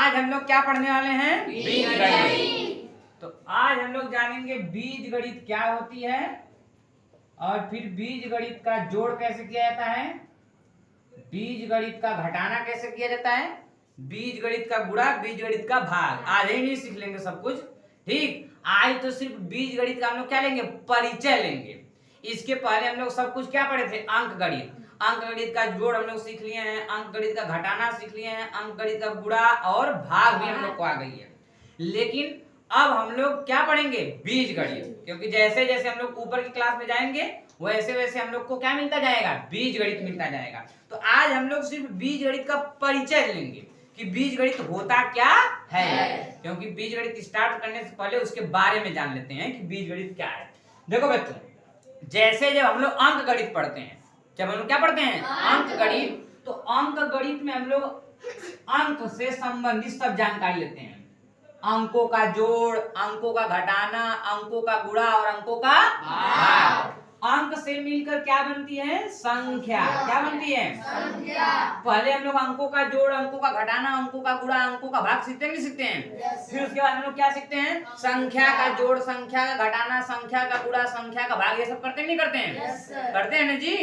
आज हम लोग क्या पढ़ने वाले हैं? बीजगणित। तो आज हम लोग जानेंगे बीजगणित क्या होती है और फिर बीजगणित का जोड़ कैसे किया जाता है, बीजगणित का घटाना कैसे किया जाता है, बीजगणित का गुणा, बीजगणित का भाग। आज ही नहीं सीख लेंगे सब कुछ, ठीक। आज तो सिर्फ बीजगणित का हम लोग क्या लेंगे, परिचय लेंगे। इसके पहले हम लोग सब कुछ क्या पढ़े थे, अंक गणित। अंक गणित का जोड़ हम लोग सीख लिए हैं, अंक गणित का घटाना सीख लिए हैं, अंक गणित का गुणा और भाग भी हम लोग को आ गई है। लेकिन अब हम लोग क्या पढ़ेंगे, बीजगणित, क्योंकि जैसे जैसे हम लोग ऊपर की क्लास में जाएंगे वैसे वैसे हम लोग को क्या मिलता जाएगा, बीजगणित मिलता जाएगा। तो आज हम लोग सिर्फ बीजगणित का परिचय लेंगे कि बीजगणित होता क्या है, क्योंकि बीजगणित स्टार्ट करने से पहले उसके बारे में जान लेते हैं कि बीजगणित क्या है। देखो बच्चों, जैसे जब हम लोग अंक गणित पढ़ते हैं, जब हम लोग क्या पढ़ते हैं, अंक गणित, तो अंक गणित में हम लोग अंक से संबंधित सब जानकारी लेते हैं। अंकों का जोड़, अंकों का घटाना, अंकों का गुणा और अंकों का भाग। अंक से मिलकर क्या बनती है, संख्या। क्या बनती है, संख्या। पहले हम लोग अंकों का जोड़, अंकों का घटाना, अंकों का गुणा, अंकों का भाग सीखते हैं, नहीं सीखते हैं? फिर उसके बाद हम लोग क्या सीखते हैं, संख्या का जोड़, संख्या का घटाना, संख्या का गुणा, संख्या का भाग। ये सब करते हैं नहीं करते हैं? करते हैं ना जी।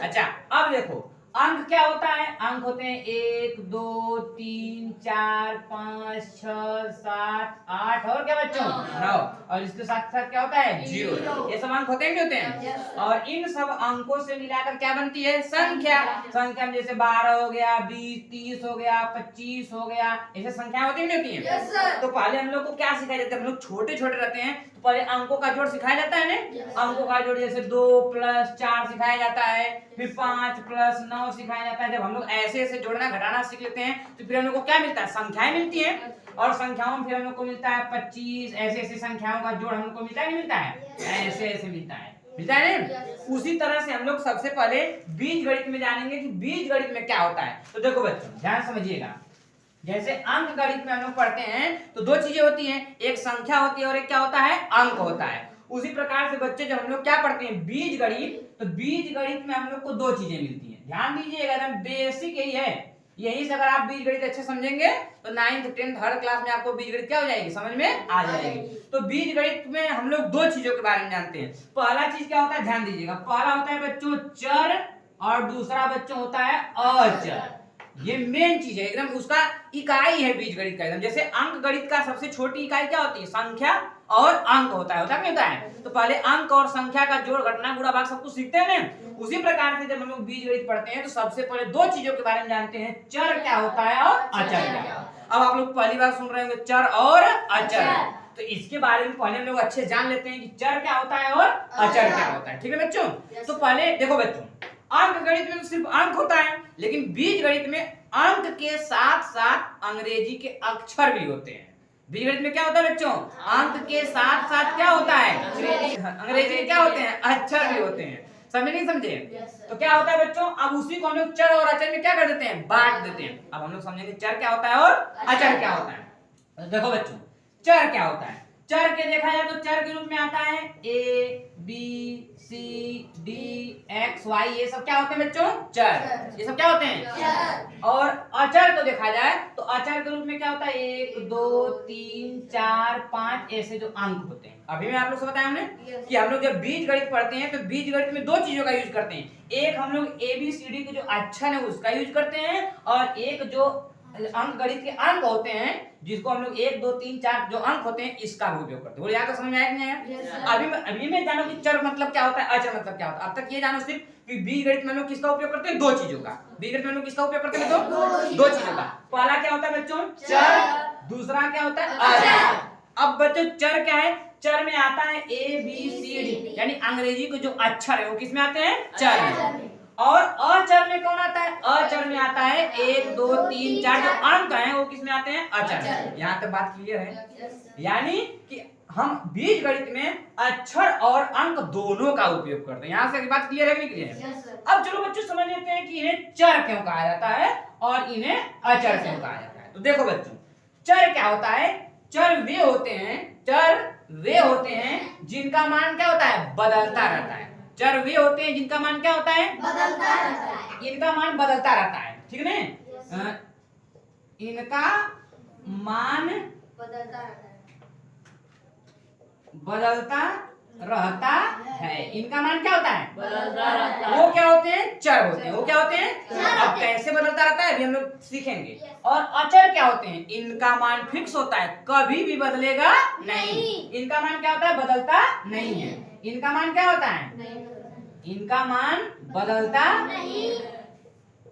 अच्छा, अब देखो अंक क्या होता है, अंक होते हैं 1 2 3 4 5 6 7 8 और क्या बच्चों, 9। और इसके साथ साथ क्या होता है, 0। ये सब अंक होते हैं, नहीं होते हैं? और इन सब अंकों से मिलाकर क्या बनती है, संख्या। संख्या में जैसे 12 हो गया, 20 30 हो गया, 25 हो गया, ऐसे संख्या होती नहीं होती है? तो पहले हम लोग को क्या सिखाया जाता है, हम लोग छोटे छोटे रहते हैं तो पहले अंकों का जोड़ सिखाया जाता है ना। अंकों का जोड़ जैसे 2 + 4 सिखाया जाता है, फिर 5 + 9 सिखाया जाता है। जब हम लोग ऐसे ऐसे जोड़ना घटाना सीख लेते हैं तो फिर हम लोग को क्या मिलता है, संख्याएं मिलती हैं। और संख्याओं में फिर हम लोग को मिलता है 25। ऐसे ऐसे संख्याओं का जोड़ हम लोग को मिलता है, नहीं मिलता है? ऐसे ऐसे मिलता है, मिलता है ना? उसी तरह से हम लोग सबसे पहले बीजगणित में जानेंगे कि बीजगणित में क्या होता है। तो देखो बच्चों ध्यान समझिएगा, जैसे अंक गणित में हम लोग पढ़ते हैं तो दो चीजें होती हैं, एक संख्या होती है और एक क्या होता है, अंक होता है। उसी प्रकार से बच्चे जब हम लोग क्या पढ़ते हैं, बीज गणित, तो बीज गणित में हम लोग को दो चीजें मिलती हैं। ध्यान दीजिएगा, एकदम बेसिक यही है। यही से अगर आप बीज गणित अच्छे समझेंगे तो 9th 10th हर क्लास में आपको बीज गणित क्या हो जाएगी, समझ में आ जाएगी। तो बीज गणित में हम लोग दो चीजों के बारे में जानते हैं। पहला चीज क्या होता है, ध्यान दीजिएगा, पहला होता है बच्चों चर और दूसरा बच्चों होता है अचर। ये मेन चीज है, एकदम उसका इकाई है बीज गणित का। एकदम जैसे अंक गणित का सबसे छोटी इकाई क्या होती है, संख्या और अंक होता है, नहीं होता है? तो पहले अंक और संख्या का जोड़, घटाना, गुणा, भाग सब कुछ सीखते हैं ना। उसी प्रकार से जब हम लोग बीज गणित पढ़ते हैं तो सबसे पहले दो चीजों के बारे में जानते हैं, चर क्या होता है और अचर क्या। अब आप लोग पहली बार सुन रहे होंगे चर और अचर, तो इसके बारे में पहले हम लोग अच्छे जान लेते हैं कि चर क्या होता है और अचर क्या होता है, ठीक है बच्चों? तो पहले देखो बच्चों, अंक गणित में तो सिर्फ अंक होता है, लेकिन बीज गणित में अंक के साथ साथ अंग्रेजी के अक्षर भी होते हैं। बीज गणित में क्या होता है बच्चों, अंक के साथ साथ क्या होता है, अंग्रेजी के क्या होते हैं, अक्षर भी होते हैं। समझे नहीं समझे? तो क्या होता है बच्चों, अब उसी को हम लोग चर और अचर में क्या कर देते हैं, बांट देते हैं। अब हम लोग समझेंगे चर क्या होता है और अचर क्या होता है। देखो बच्चों, चर क्या होता है, चर के देखा जाए तो चर के रूप में आता है A B C D X Y, ये सब क्या होते हैं बच्चों, चर। ये सब क्या होते हैं, चर। और अचर को देखा जाए तो अचर के रूप में क्या होता है, 1 2 3 4 5 ऐसे जो अंक होते हैं। अभी मैं आप लोग से बताया हमने कि हम लोग जब बीज गणित पढ़ते हैं तो बीज गणित में दो चीजों का यूज करते हैं। एक हम लोग ABCD के जो अक्षर है उसका यूज करते हैं, और एक जो अंक गणित के अंक होते हैं जिसको हम लोग 1 2 3 4 जो अंक होते हैं इसका भी उपयोग करते हैं। बोले यहाँ तो समझ में आया नहीं आया? अभी मैं जानो कि चर मतलब क्या होता है, अचर मतलब क्या होता है। अब तक ये जानो सिर्फ कि बीज गणित में हम लोग किसका उपयोग करते हैं, दो चीजों का। बीज गणित में हम लोग किसका उपयोग करते हैं, दो चीजों का। पहला क्या होता है बच्चों, चर, दूसरा क्या होता है, अचर। अब बच्चों चर क्या है, चर में आता है ABCD, यानी अंग्रेजी के जो अक्षर है वो किस में आते हैं, चर में। और अचर में कौन आता है, अचर में आता है 1 2 3 4 जो अंक हैं वो किस में आते हैं, अचर। यहाँ तक बात क्लियर है? यानी कि हम बीज गणित में अक्षर और अंक दोनों का उपयोग करते हैं। यहाँ से बात क्लियर है कि नहीं क्लियर? अब चलो बच्चों समझ लेते हैं कि इन्हें चर क्यों कहा जाता है और इन्हें अचर क्यों कहा जाता है। तो देखो बच्चों, चर क्या होता है, चर वे होते हैं, चर वे होते हैं जिनका मान क्या होता है, बदलता रहता है। चर वे होते हैं जिनका मान क्या होता है, बदलता रहता है। इनका मान बदलता रहता है, ठीक है ना? इनका मान बदलता रहता है। इनका मान क्या होता है? बदलता रहता है। वो क्या होते हैं? चर होते हैं। वो क्या होते हैं? अब कैसे बदलता रहता है अभी हम लोग सीखेंगे। और अचर क्या होते हैं? इनका मान फिक्स होता है, कभी भी बदलेगा नहीं। इनका मान क्या होता है? बदलता नहीं है। इनका मान क्या होता है? इनका मान बदलता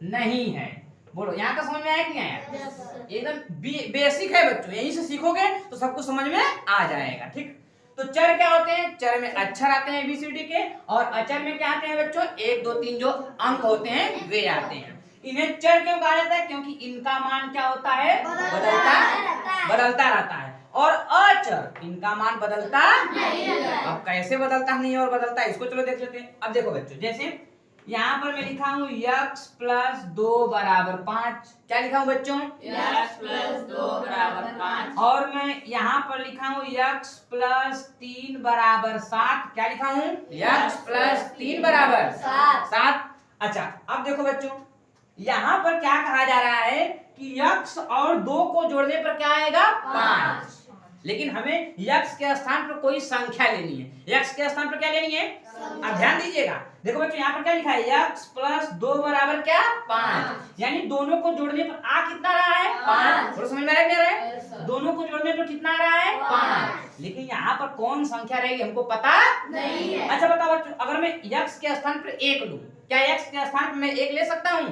नहीं है। बोलो यहाँ का समझ में आया कि नहीं आया? एकदम बेसिक है बच्चों, यहीं से सीखोगे तो सब कुछ समझ में आ जाएगा। ठीक, तो चर क्या होते हैं? चर में अक्षर आते हैं ABCD के, और अचर में क्या आते हैं बच्चों? 1 2 3 जो अंक होते हैं वे आते हैं। इन्हें चर क्यों कहा जाता है? क्योंकि इनका मान क्या होता है? बदलता रहता है। और अचर, इनका मान बदलता नहीं। अब कैसे बदलता नहीं है और बदलता है, इसको चलो देख लेते हैं। अब देखो बच्चों, जैसे यहाँ पर मैं लिखा हूँ x + 2 = 5। क्या लिखा हूँ बच्चों? x + 2 = 5। और मैं यहाँ पर लिखा हूँ x + 3 = 7। क्या लिखा हूँ? x + 3 = 7। अच्छा, अब देखो बच्चों, यहाँ पर क्या कहा जा रहा है कि x और 2 को जोड़ने पर क्या आएगा? 5। लेकिन हमें x के स्थान पर कोई संख्या लेनी है। x के स्थान पर क्या लेनी है? अब ध्यान दीजिएगा, देखो बच्चों यहाँ पर क्या लिखा है? x + 2 = क्या? 5। यानी दोनों को जोड़ने पर आ कितना रहा है? 5। थोड़ा समझ में आ रहा है? दोनों को जोड़ने पर कितना आ रहा है? 5। लेकिन यहाँ पर कौन संख्या रहेगी हमको पता नहीं है। अच्छा बताओ बच्चों, अगर मैं x के स्थान पर 1 लूं, क्या x के स्थान पर मैं 1 ले सकता हूँ?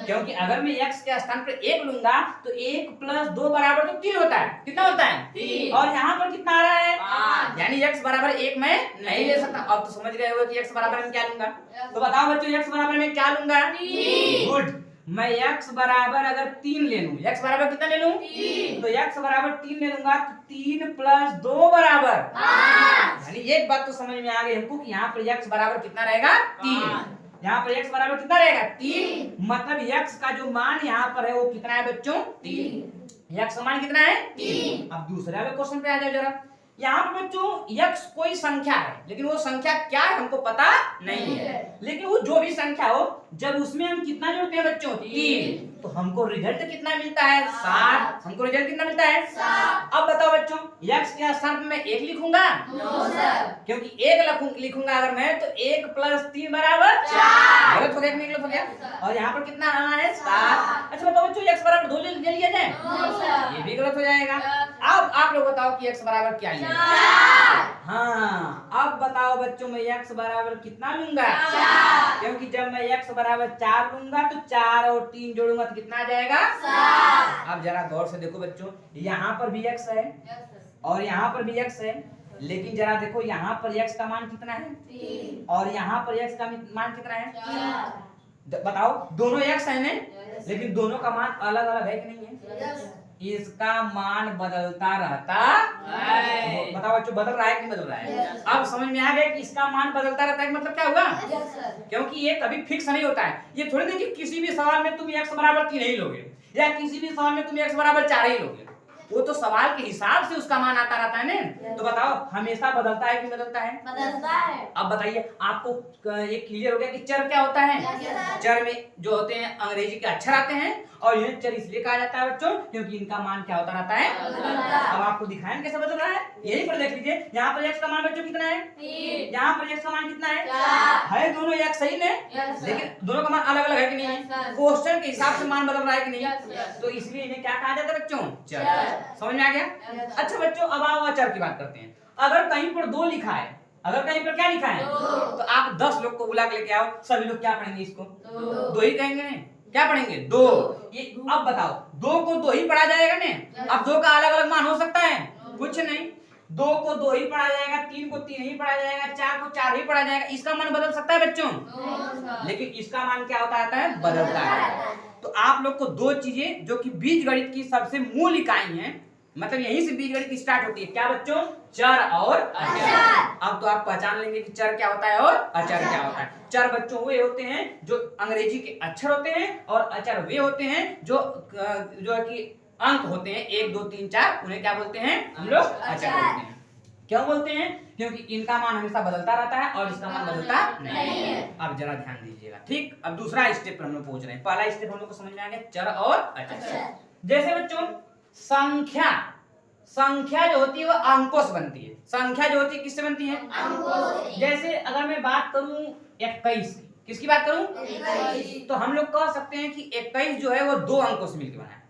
क्योंकि अगर मैं x के स्थान पर 1 लूंगा तो 1 + 2 = 3 होता है। कितना होता है? 3। और यहाँ पर कितना आ रहा है? 5। यानी x = 1 मैं नहीं ले सकता। अब तो समझ गए हो कि x = मैं क्या लूंगा। तो बताओ बच्चों, x = मैं क्या लूंगा? 3। गुड। मैं x = अगर 3 ले लूं, x = कितना ले लूं? 3। तो x = 3 ले लूंगा तो 3 + 2 = 5। यानी एक बात तो समझ में आ गई हमको कि यहाँ पर x = कितना रहेगा? 3। यहाँ पर x = कितना रहेगा? 3। मतलब x का जो मान यहाँ पर है वो कितना है बच्चों? 3। x का मान कितना है? 3। अब दूसरे वाले क्वेश्चन पे आ जाओ जरा। यहाँ पर बच्चों x कोई संख्या है, लेकिन वो संख्या क्या है हमको पता नहीं है। लेकिन वो जो भी संख्या हो, जब उसमें हम कितना जोड़ते हैं बच्चों? 3, तो हमको रिजल्ट कितना मिलता है? 7। हमको रिजल्ट कितना मिलता है? 7। अब बताओ बच्चों, x के स्थान पर मैं 1 लिखूंगा? नो सर, क्योंकि 1 लिखूंगा अगर मैं तो 1 + 3 = 4। गलत हो गया कि नहीं गलत हो गया? और यहाँ पर कितना आना है? 7। अच्छा बताओ बच्चों, x = 2 ले लिया जाए? नो सर, ये भी गलत हो जाएगा। अब आप लोग बताओ कि x = क्या लिया? 4। हाँ, अब बताओ बच्चों, मैं x = कितना लूंगा? 4। क्योंकि जब मैं x = 4 लूंगा तो 4 और 3 जोड़ूंगा तो कितना आ जाएगा? 7। अब जरा गौर से देखो बच्चों, यहाँ पर भी x है और यहाँ पर भी x है, लेकिन जरा देखो यहाँ पर x का मान कितना है? 3। और यहाँ पर x का मान कितना है? 4। बताओ, दोनों x है ना, लेकिन दोनों का मान अलग अलग है कि नहीं है? इसका मान बदलता रहता है। बताओ बच्चों, बदल रहा है कि नहीं बदल रहा है? अब समझ में आ गया कि इसका मान बदलता रहता है, मतलब क्या हुआ? क्योंकि ये कभी फिक्स नहीं होता है। ये थोड़ी नहीं कि किसी भी सवाल में तुम x = 3 ही लोगे या किसी भी सवाल में तुम x = 4 ही लोगे। वो तो सवाल के हिसाब से उसका मान आता रहता है ना। तो बताओ, हमेशा बदलता है कि बदलता है? बदलता है। अब बताइए, आपको एक क्लियर हो गया कि चर क्या होता है? चर में जो होते हैं अंग्रेजी के अक्षर आते हैं, और यह चर इसलिए कहा जाता है बच्चों क्योंकि इनका मान क्या होता रहता है? अब आपको दिखाएं कैसे बदल रहा है, यही पर देख लीजिए। यहाँ पर x का मान बच्चों कितना है? 3। यहाँ पर x का मान कितना है? 4। है दोनों x सही ने, लेकिन दोनों का मान अलग अलग है कि नहीं? क्वेश्चन के हिसाब से मान बदल रहा है कि नहीं? तो इसलिए इन्हें क्या कहा जाता है बच्चों? चर। समझ में आ गया? अच्छा बच्चों, अब आओ चर की बात करते हैं। अगर कहीं पर 2 लिखा है, अगर कहीं पर क्या लिखा है? तो आप 10 लोग को बुला के लेके आओ, सभी लोग क्या पढ़ेंगे? इसको 2 ही कहेंगे। क्या पढ़ेंगे? 2। ये अब बताओ, 2 को 2 ही पढ़ा जाएगा ने? अब 2 का अलग अलग मान हो सकता है? कुछ नहीं। 2 को 2 ही पढ़ा जाएगा, 3 को 3 ही पढ़ा जाएगा, 4 को 4 ही पढ़ा जाएगा। इसका मान बदल सकता है बच्चों? लेकिन इसका मान क्या होता है? बदलता है। तो आप लोग को 2 चीजें जो कि बीजगणित की सबसे मूल इकाई हैं, मतलब यहीं से बीजगणित स्टार्ट होती है। क्या बच्चों? चर और अचर। अब तो आप पहचान लेंगे कि चर क्या होता है और अचर क्या होता है। चर बच्चों वे होते हैं जो अंग्रेजी के अक्षर होते हैं, और अचर वे होते हैं जो कि अंक होते हैं 1 2 3 4, उन्हें क्या बोलते हैं? हम लोग अचर बोलते हैं। क्यों बोलते हैं? क्योंकि इनका मान हमेशा बदलता रहता है और इसका मान बदलता नहीं है। अब जरा ध्यान दीजिएगा, ठीक। अब दूसरा स्टेप पर हम लोग पहुंच रहे हैं। पहला स्टेप हम लोग को समझ में आ गया, चर और अचर। जैसे बच्चों संख्या, संख्या जो होती है वो अंकों से बनती है। संख्या जो होती है किससे बनती है? अंकों से। जैसे अगर मैं बात करूं 21 की, किसकी बात करूं? 21। तो हम लोग कह सकते हैं कि 21 जो है वो 2 अंकों से मिलकर बना है,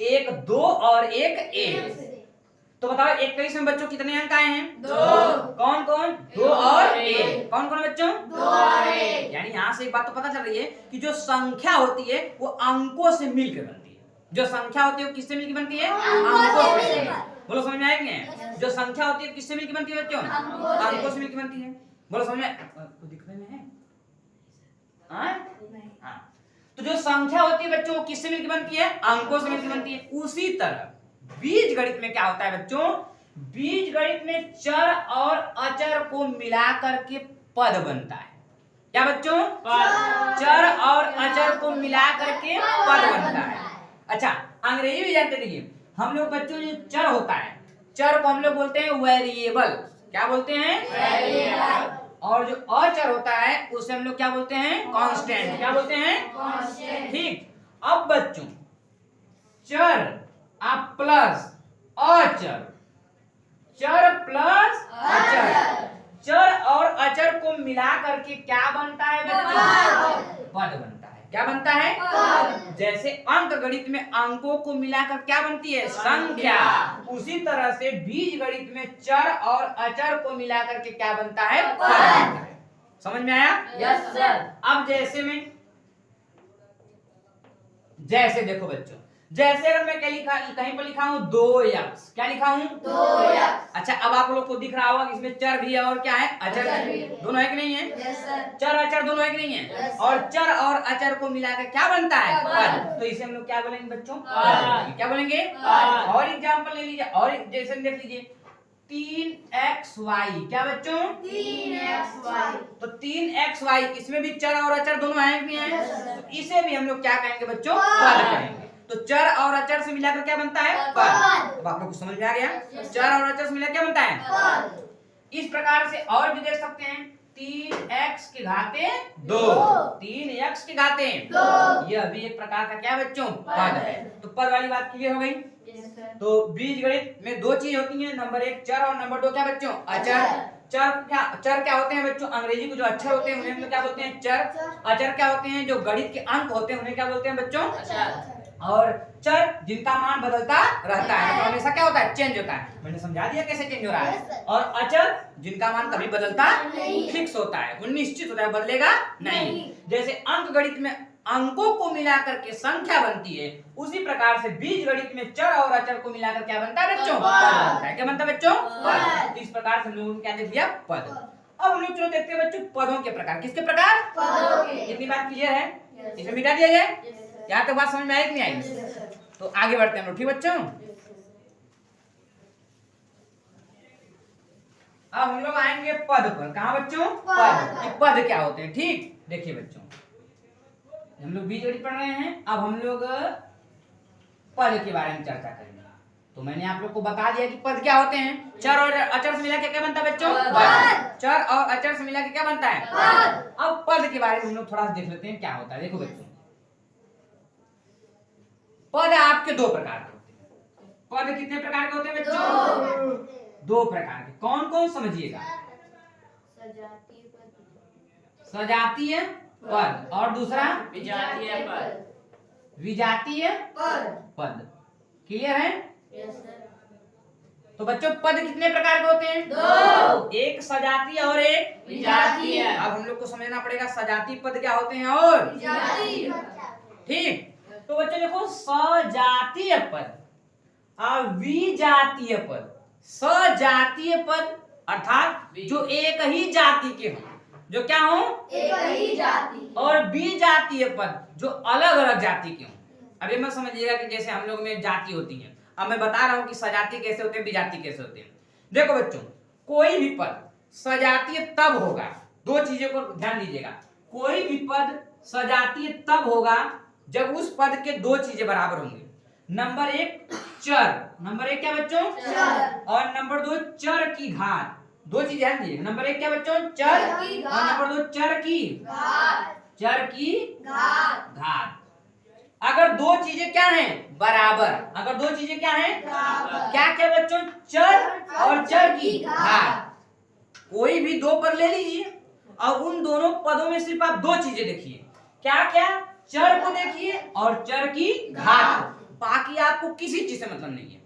एक 2 और एक 1। तो बताओ 21 में बच्चों कितने अंक आए हैं? 2। कौन कौन? 2 और 1। कौन कौन बच्चों? 2 और 1। यानी यहाँ से एक बात तो पता चल रही है कि जो संख्या होती है वो अंकों से मिलकर बनती है। जो संख्या होती है वो किससे मिलकर बनती है? अंकों से। बोलो समझ में आएगा? जो संख्या होती है किससे मिलकर बनती है बच्चों? अंकों से मिलकर बनती है। बोलो समझ में? दिखने में है? हाँ। तो जो संख्या होती है बच्चों किससे मिलकर बनती है? अंकों से मिलकर बनती है। उसी तरह बीज गणित में क्या होता है बच्चों? बीज गणित में चर और अचर को मिलाकर के पद बनता है। क्या बच्चों? चर और अचर को मिलाकर के पद बनता है। अच्छा, अंग्रेजी भी जानते देखिए, हम लोग बच्चों जो चर होता है, चर को हम लोग बोलते हैं वेरिएबल। क्या बोलते हैं? वेरिएबल। और जो अचर होता है उसे हम लोग क्या बोलते हैं? कांस्टेंट। क्या बोलते हैं? कांस्टेंट। ठीक। अब बच्चों चर आप प्लस अचर, चर प्लस अचर, चर और अचर को मिला करके क्या बनता है बच्चों? पद बनता है। क्या बनता है? पद। जैसे अंक गणित में अंकों को मिलाकर क्या बनती है? संख्या। उसी तरह से बीज गणित में चर और अचर को मिलाकर के क्या बनता है? पद बनता है। समझ में आया? Yes sir. अब जैसे देखो बच्चों, जैसे अगर मैं कहीं पर लिखा हूं 2x, क्या लिखा हूं? 2x। अच्छा, अब आप लोग को दिख रहा होगा इसमें चर भी है और क्या है? अचर भी है। दोनों है कि नहीं है? Yes sir. चर अचर दोनों है कि नहीं है? yes, और चर और अचर को मिलाकर क्या बनता है? पद। तो इसे हम लोग क्या बोलेंगे बच्चों? पद। क्या बोलेंगे? पद। और एग्जांपल ले लीजिए, और जैसे देख लीजिए 3xy। क्या बच्चों? 3xy। तो 3xy इसमें भी चर और अचर दोनों है कि नहीं है? तो इसे भी हम लोग क्या कहेंगे बच्चों? पद कहेंगे। तो चर और अचर से मिलाकर क्या बनता है? पद। अब आप लोग को समझ में आ गया? चर और अचर से मिलाकर क्या बनता है? पद। इस प्रकार से और भी देख सकते हैं 3x की घाते 2, 3x की घाते 2। यह भी एक प्रकार का क्या बच्चों? पद है। तो पद वाली बात क्लियर हो गई। तो बीज गणित में 2 चीज होती हैं, नंबर 1 चर और नंबर 2 क्या बच्चों? अचर। चर क्या होते हैं बच्चों? अंग्रेजी को जो अक्षर होते हैं उन्हें हम लोग क्या बोलते हैं? चर। अचर क्या होते हैं? जो गणित के अंक होते हैं उन्हें क्या बोलते हैं बच्चों? अचर। और चर जिनका मान बदलता रहता है, मतलब हमेशा क्या होता है? चेंज होता है। मैंने समझा दिया कैसे चेंज हो रहा है। और अचर जिनका मान कभी बदलता नहीं, फिक्स होता है, वो निश्चित होता है, बदलेगा नहीं। जैसे अंक गणित में अंकों को मिलाकर के संख्या बनती है, उसी प्रकार से बीज गणित में चर और अचर को मिलाकर क्या बनता है बच्चों? पद बनता है। क्या बनता है बच्चों? पद। इस प्रकार से हम लोगों ने क्या देख लिया? पद। अब हम लोग चलो देखते हैं बच्चों पदों के प्रकार। किसके प्रकार? पदों के। इतनी बात क्लियर है? इसमें मिटा दिया जाए। यहाँ तक बात समझ में आई कि नहीं आई? तो आगे बढ़ते हैं हम लोग। ठीक बच्चों, अब हम लोग आएंगे पद पर। कहाँ बच्चों? पद। कि पद क्या होते हैं। ठीक, देखिए बच्चों हम लोग बीज गणित पढ़ रहे हैं, अब हम लोग पद के बारे में चर्चा करेंगे। तो मैंने आप लोग को बता दिया कि पद क्या होते हैं। चर और अचर से मिला के क्या बनता है बच्चों? पद। चर और अचर से मिला के क्या बनता है? पद। अब पद के बारे में हम लोग थोड़ा सा देख लेते हैं क्या होता है। देखो बच्चों, पद आपके 2 प्रकार के होते हैं। पद कितने प्रकार के होते हैं बच्चों? 2 प्रकार के। कौन कौन समझिएगा? सजातीय पद और दूसरा विजातीय पद। विजातीय पद। क्लियर है? Yes sir. तो बच्चों पद कितने प्रकार के होते हैं? 2। एक सजातीय और एक विजातीय। अब हम लोग को समझना पड़ेगा सजातीय पद क्या होते हैं और विजातीय। ठीक। तो बच्चों देखो, सजातीय पद और विजातीय पद। सजातीय पद अर्थात जो एक ही जाति के हों, जो क्या हो? एक ही जाति। और विजातीय पद जो अलग अलग जाति के हों। अब ये मत समझिएगा कि जैसे हम लोग में जाति होती है। अब मैं बता रहा हूं कि सजातीय कैसे होते हैं, विजातीय कैसे होते हैं। देखो बच्चों, कोई भी पद सजातीय तब होगा, 2 चीजों को ध्यान दीजिएगा। कोई भी पद सजातीय तब होगा जब उस पद के 2 चीजें बराबर होंगे। नंबर 1 चर, नंबर 1 क्या बच्चों? चर। और नंबर 2 चर की घात। 2 चीज ध्यान दीजिएगा। नंबर 1 क्या बच्चों? चर। और नंबर 2 चर की घात। चर की घात। अगर दो चीजें क्या हैं बराबर, अगर दो चीजें क्या हैं बराबर। क्या क्या बच्चों, चर और चर की घात। कोई भी दो पद ले लीजिए और उन दोनों पदों में सिर्फ आप दो चीजें देखिए, क्या क्या, चर को देखिए और चर की घात। बाकी आपको किसी चीज से मतलब नहीं है,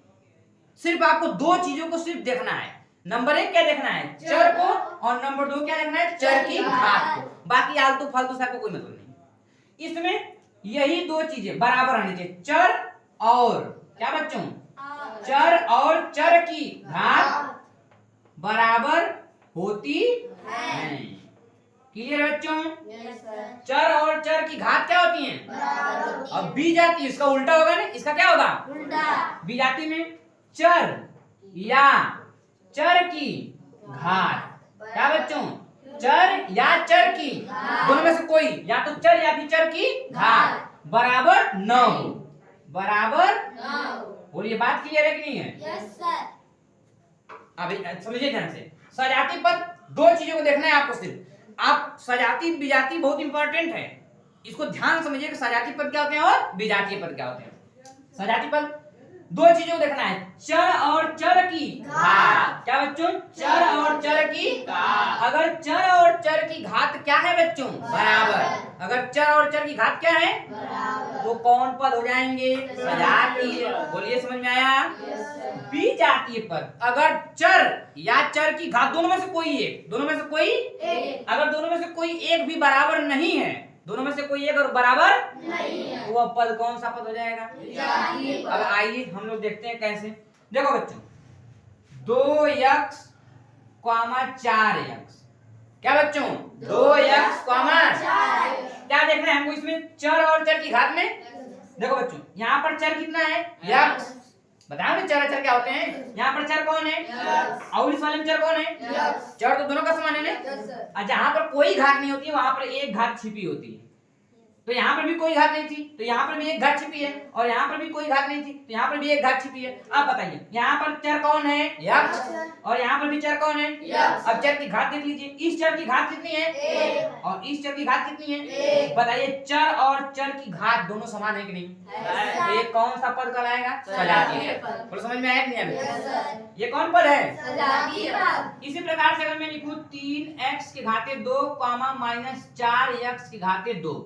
सिर्फ आपको दो चीजों को सिर्फ देखना है। नंबर एक क्या देखना है, चर को, और नंबर दो क्या देखना है, चर की घात को। बाकी आलतू फालतू से आपको कोई मतलब नहीं। इसमें यही दो चीजें बराबर होनी चाहिए, चर और क्या बच्चों, चर और चर की घात बराबर होती है। क्लियर है बच्चों? चर और चर की घात क्या होती है बराबर। अब बी जाती, इसका उल्टा होगा ना, इसका क्या होगा उल्टा। बी जाती में चर या चर की घात, क्या बच्चों, चर या चर की, दोनों में से कोई, या तो चर या फिर चर की घात बराबर न हो, बराबर बोलिए। बात क्लियर है कि नहीं है? Yes sir. अब समझिए ध्यान से, सजाती पद दो चीजों को देखना है आपको सिर्फ। आप सजाती विजाती बहुत इंपॉर्टेंट है, इसको ध्यान समझिए कि सजाती पद क्या होते हैं और विजातीय पद क्या होते हैं। सजाती पद दो चीजों को देखना है, चर और चर की घात, क्या बच्चों, चर और चर की घात। अगर चर और चर की घात क्या है बच्चों बराबर, अगर चर और चर की घात क्या है बराबर। तो कौन पद हो जाएंगे, सजातीय। बोलिए समझ में आया? विजातीय पद अगर चर या चर की घात दोनों में से कोई एक, दोनों में से कोई एक। अगर दोनों में से कोई एक भी बराबर नहीं है, दोनों में से कोई एक और बराबर नहीं है, तो वह पद कौन सा पद हो जाएगा? विजातीय पद। अब आइए हम लोग देखते हैं कैसे। देखो बच्चों, 2x, 4x, क्या बच्चों, 2x, 4। क्या देखना है हमको इसमें, चर और चर की घात में। देखो बच्चों, यहाँ पर चर कितना है, x, बताओ ना चर चर क्या होते हैं। यहाँ पर चर कौन है और इस वाले में चर कौन है, चर तो दोनों का समान है ना। और जहाँ पर कोई घात नहीं होती है वहां पर एक घात छिपी होती है। तो यहाँ पर भी कोई घात नहीं थी तो यहाँ पर भी एक घात छिपी है, और यहाँ पर भी कोई घात नहीं थी तो यहाँ पर भी एक घात छिपी है। अब बताइए यहाँ पर चर कौन है, x, और यहाँ पर भी चर कौन है, x। अब चर की घात देख लीजिए, इस चर की घात कितनी है, 1, और इस चर की घात कितनी है, 1। बताइए चर और चर की घात दोनों समान है कि नहीं? तो ये कौन सा पद कहलाएगा, सजातीय पद। बोलो समझ में आया कि नहीं अभी? ये कौन पद है, सजातीय पद। इसी प्रकार से अगर मैं लिखूं 3x की घाते 2 4x की घाते 2,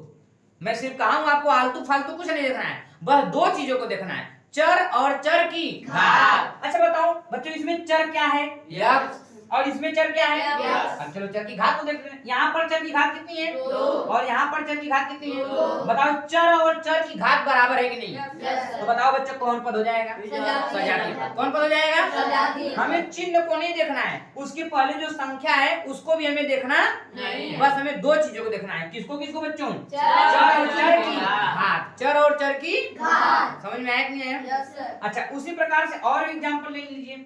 मैं सिर्फ कहूं आपको आलतू फालतू कुछ नहीं देखना है, बस दो चीजों को देखना है, चर और चर की घात। अच्छा बताओ बच्चों, इसमें चर क्या है, x, और इसमें चर क्या है, x। अब चलो चर की घात को देखते हैं। यहाँ पर चर की घात कितनी है, 2, और यहाँ पर चर की घात कितनी है, 2। बताओ चर और चर की घात बराबर है कि नहीं? Yes, तो बताओ बच्चों कौन पद हो जाएगा, सजातीय पद। कौन पद हो जाएगा, सजातीय। हमें चिन्ह को नहीं देखना है, उसके पहले जो संख्या है उसको भी हमें देखना नहीं। बस हमें दो चीजों को देखना है, किसको किसको बच्चों, चर और चर की घात, चर और चर की घात। समझ में आया कि नहीं आया? Yes, sir। अच्छा उसी प्रकार से और एग्जांपल ले लीजिए,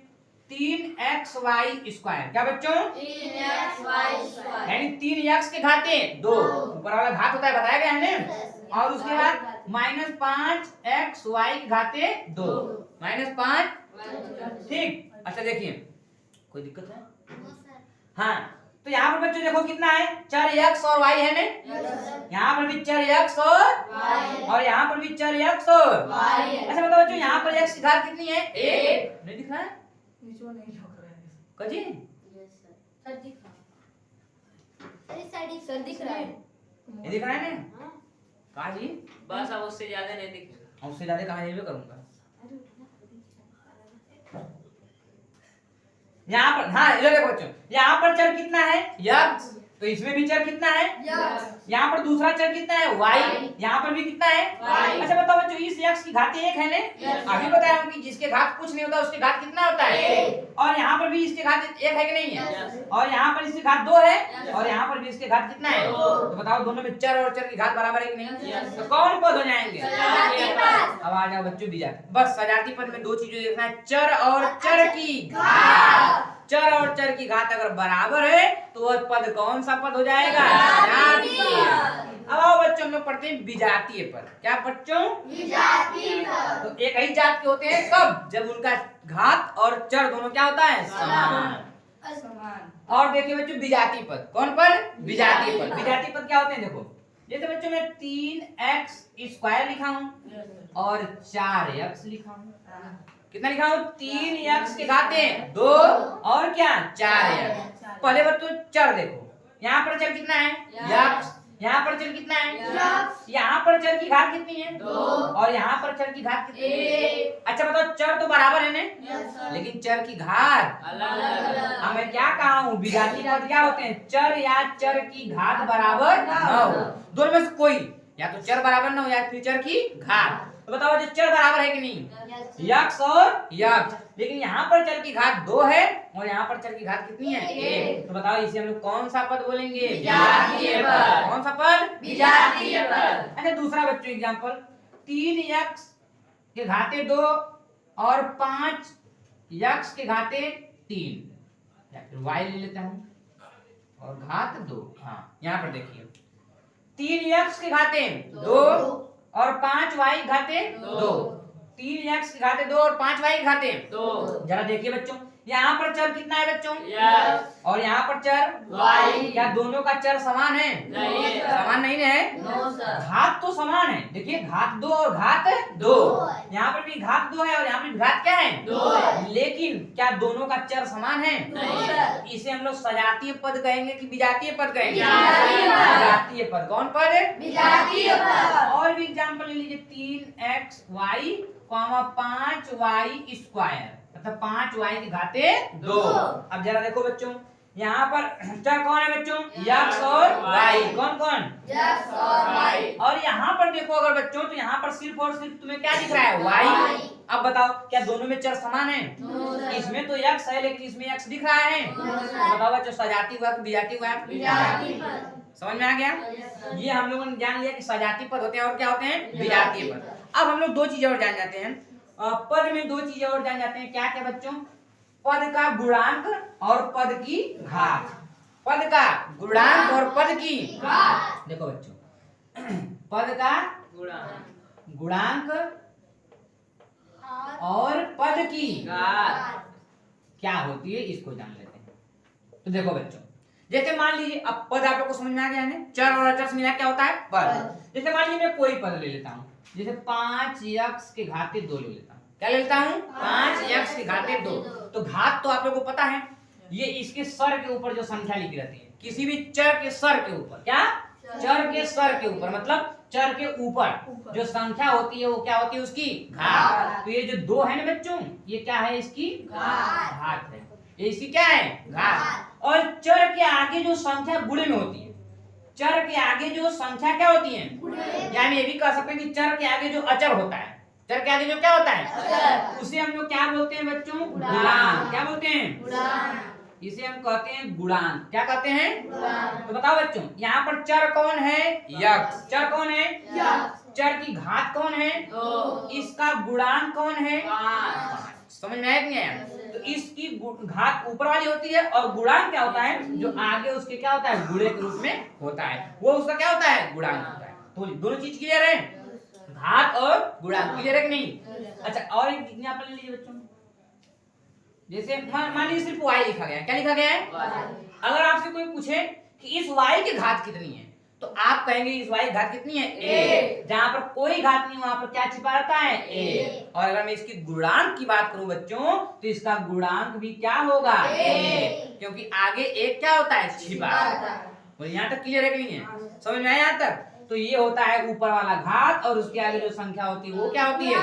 3xy स्क्वायर, क्या बच्चों, 3xy²। यानी 3x के घाते 2, ऊपर वाला घात होता है बताया गया है ना, और उसके बाद -5xy के घाते 2, -5, ठीक। अच्छा देखिए कोई दिक्कत है, हाँ तो यहाँ पर बच्चों देखो कितना है, चर x और y है ना, यहाँ पर भी चर x और यहाँ पर भी चर x और अच्छा बताओ बच्चों यहाँ पर x की घात कितनी है, 1, नहीं दिख रहा है कजी, सर दिख रहा है। नहीं दिख रहा है ना, कहा जी बस अब उससे ज्यादा नहीं दिख उससे ज्यादा कहा ये भी करूंगा। यहाँ पर हाँ ये देखो बच्चों, यहाँ पर चर कितना है, x, तो इसमें भी चर कितना है, यहाँ पर दूसरा चर कितना है, y, यहाँ पर भी कितना है, y। अच्छा बताओ बच्चों इस x की घात 1 है ना, अभी बताया हूँ कि जिसके घात कुछ नहीं होता उसके घात कितना होता है, और यहाँ पर भी इसके घात 1 है कि नहीं है, और यहाँ पर इसके घात 2 है, और यहाँ पर भी इसके घात कितना है, तो बताओ दोनों में चर और चर की घात बराबर है कि नहीं, तो कौन पद हो जाएंगे, सजातीय पद। अब आ जाओ बच्चों बीजाती। बस सजाती पद में दो चीजें देखना है, चर और चर की घात। चर और चर की घात अगर बराबर है तो वह पद कौन सा पद हो जाएगा, सजातीय। सजातीय। अब आओ बच्चों हम लोग पढ़ते हैं विजातीय पद। क्या बच्चों, विजातीय पद। तो एक ही जात के होते हैं कब, जब उनका घात और चर दोनों क्या होता है, समान। और देखिए बच्चों विजातीय पद, कौन पद, विजातीय पद। विजातीय पद क्या होते हैं देखो, जैसे बच्चों मैं 3x² लिखा हूँ और 4x लिखा हूँ। कितना लिखा हूँ? 3x के घाते 2 और क्या 4x। पहले बच्चों चर देखो, यहाँ पर चर कितना है? x। यहाँ पर चर कितना है? यहाँ पर चर की घात कितनी है? 2 और यहाँ पर चर की घात कितनी है? अच्छा बताओ, चर तो बराबर है ना, लेकिन चर की घात अलग। अब मैं क्या कहा हूँ, विजातीय पद क्या होते हैं? चर या चर की घात बराबर न हो, दोनों में से कोई, या तो चर बराबर न हो या फिर चर की घात। तो बताओ जो चर बराबर है कि नहीं? यक्स और यक्स, लेकिन यहाँ पर चर की घात 2 है और यहाँ पर चर की घात कितनी है? 1। तो बताओ इसे हम लोग कौन सा पद बोलेंगे? विजातीय पद। कौन सा पद? विजातीय पद। अच्छा दूसरा बच्चों एग्जांपल, 3x के घाते 2 और 5x के घाते 3, या फिर y ले लेता हूँ और घात 2। हाँ यहाँ पर देखिए 3x के घाते 2 और 5y घाते 2, 3x के घाते 2 और 5y घाते 2। जरा देखिए बच्चों, यहाँ पर चर कितना है बच्चों? और यहाँ पर चर y। क्या दोनों का चर समान है? नहीं। समान नहीं है, घात तो समान है। देखिए घात 2 और घात 2, यहाँ पर भी घात 2 है और यहाँ पर भी घात क्या है? 2। लेकिन क्या दोनों का चर समान है? नहीं। इसे हम लोग सजातीय पद कहेंगे कि विजातीय पद कहेंगे? विजातीय पद। विजातीय पद। कौन पद है? विजातीय पद। और भी एग्जांपल ले लीजिए, 3xy 5y², मतलब 5y के घाते 2। अब जरा देखो बच्चों, यहाँ पर चर कौन है बच्चों? x और y। कौन कौन? x और y। और यहाँ पर देखो अगर बच्चों, तो यहाँ पर सिर्फ और सिर्फ तुम्हें क्या दिख रहा है? y। अब बताओ क्या दोनों में चर समान है? इसमें तो x है लेकिन इसमें x दिख रहा है। बताओ बच्चों, सजातीय हुआ कि विजातीय हुआ? विजातीय पद। समझ में आ गया? ये हम लोगों ने जान लिया कि सजातीय पद होते हैं और क्या होते हैं? विजातीय पद। अब हम लोग दो चीजें और जान जाते हैं, पद में दो चीजें और जान जाते हैं। क्या क्या बच्चों? पद का गुणांक और पद की घात। पद का गुणांक और पद की घात। देखो बच्चों, पद का गुणांक और पद की क्या होती है इसको जान लेते हैं। तो देखो बच्चों, जैसे मान लीजिए, अब पद आप लोग को समझ में आ गया है, चर और अचर से मिला क्या होता है? पद। जैसे मान लीजिए मैं कोई पद ले लेता हूँ, जैसे 5x के घाते 2 ले लेता हूँ। क्या ले लेता हूँ? 5x के घाते 2। तो घात तो आप लोगों को पता है, ये इसके सर के ऊपर जो संख्या लिखी रहती है, किसी भी चर के सर के ऊपर, क्या? चर के सर के ऊपर, मतलब चर के ऊपर जो संख्या होती है वो क्या होती है? उसकी घात। तो ये जो 2 है ना बच्चों, ये क्या है? इसकी घात है। ये इसकी क्या है? घात। और चर के आगे जो संख्या गुणे में होती है, चर के आगे जो संख्या क्या होती है? यानी ये भी कह सकते हैं कि चर के आगे जो अचर होता है, चर के आगे जो क्या होता है, उसे हम लोग क्या बोलते हैं बच्चों? गुणांक। क्या बोलते हैं? इसे हम कहते हैं गुणांक। क्या कहते हैं? तो बताओ बच्चों, यहाँ पर चर कौन है? यक्स। चर कौन है? चर की घात कौन है? इसका गुणांक कौन है? 5। समझ में आया कि नहीं? तो इसकी घात ऊपर वाली होती है और गुणांक क्या होता है? जो आगे उसके क्या होता है? गुणे के रूप में होता है, वो उसका क्या होता है? गुणांक होता है। तो दोनों चीज क्लियर है, घात और गुणांक। क्लियर है कि नहीं? अच्छा और एक एग्जांपल ले लीजिए बच्चों, जैसे मान लीजिए सिर्फ y लिखा गया है। क्या लिखा गया है? अगर आपसे कोई पूछे कि इस y की घात कितनी है, तो आप कहेंगे इस y की घात कितनी है? a। जहां पर कोई घात नहीं वहां पर क्या छिपा रहता है? a। और अगर मैं इसकी गुणांक की बात करूं बच्चों, तो इसका गुणांक भी क्या होगा? a, क्योंकि आगे एक क्या होता है? छिपा। और यहाँ तक क्लियर है कि नहीं है? समझ में आया यहाँ तक? तो ये होता है ऊपर वाला घात और उसके आगे जो संख्या होती है वो क्या होती है?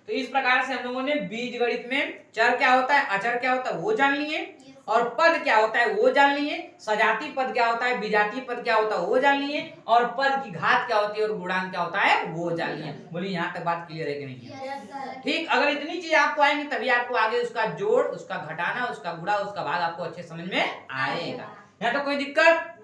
तो इस प्रकार से हम लोगों ने बीजगणित में चर क्या होता है, अचर क्या होता है वो जान लिए, और पद क्या होता है वो जान लिए, सजातीय पद क्या होता है, विजातीय पद क्या होता है वो जान लिए, और पद की घात क्या होती है और गुणांक क्या होता है वो जान लिए। बोलिए यहाँ तक बात क्लियर है कि नहीं है? ठीक, अगर इतनी चीज आपको आएंगी तभी आपको आगे उसका जोड़, उसका घटाना, उसका गुणा, उसका भाग आपको अच्छे समझ में आएगा। यहाँ तो कोई दिक्कत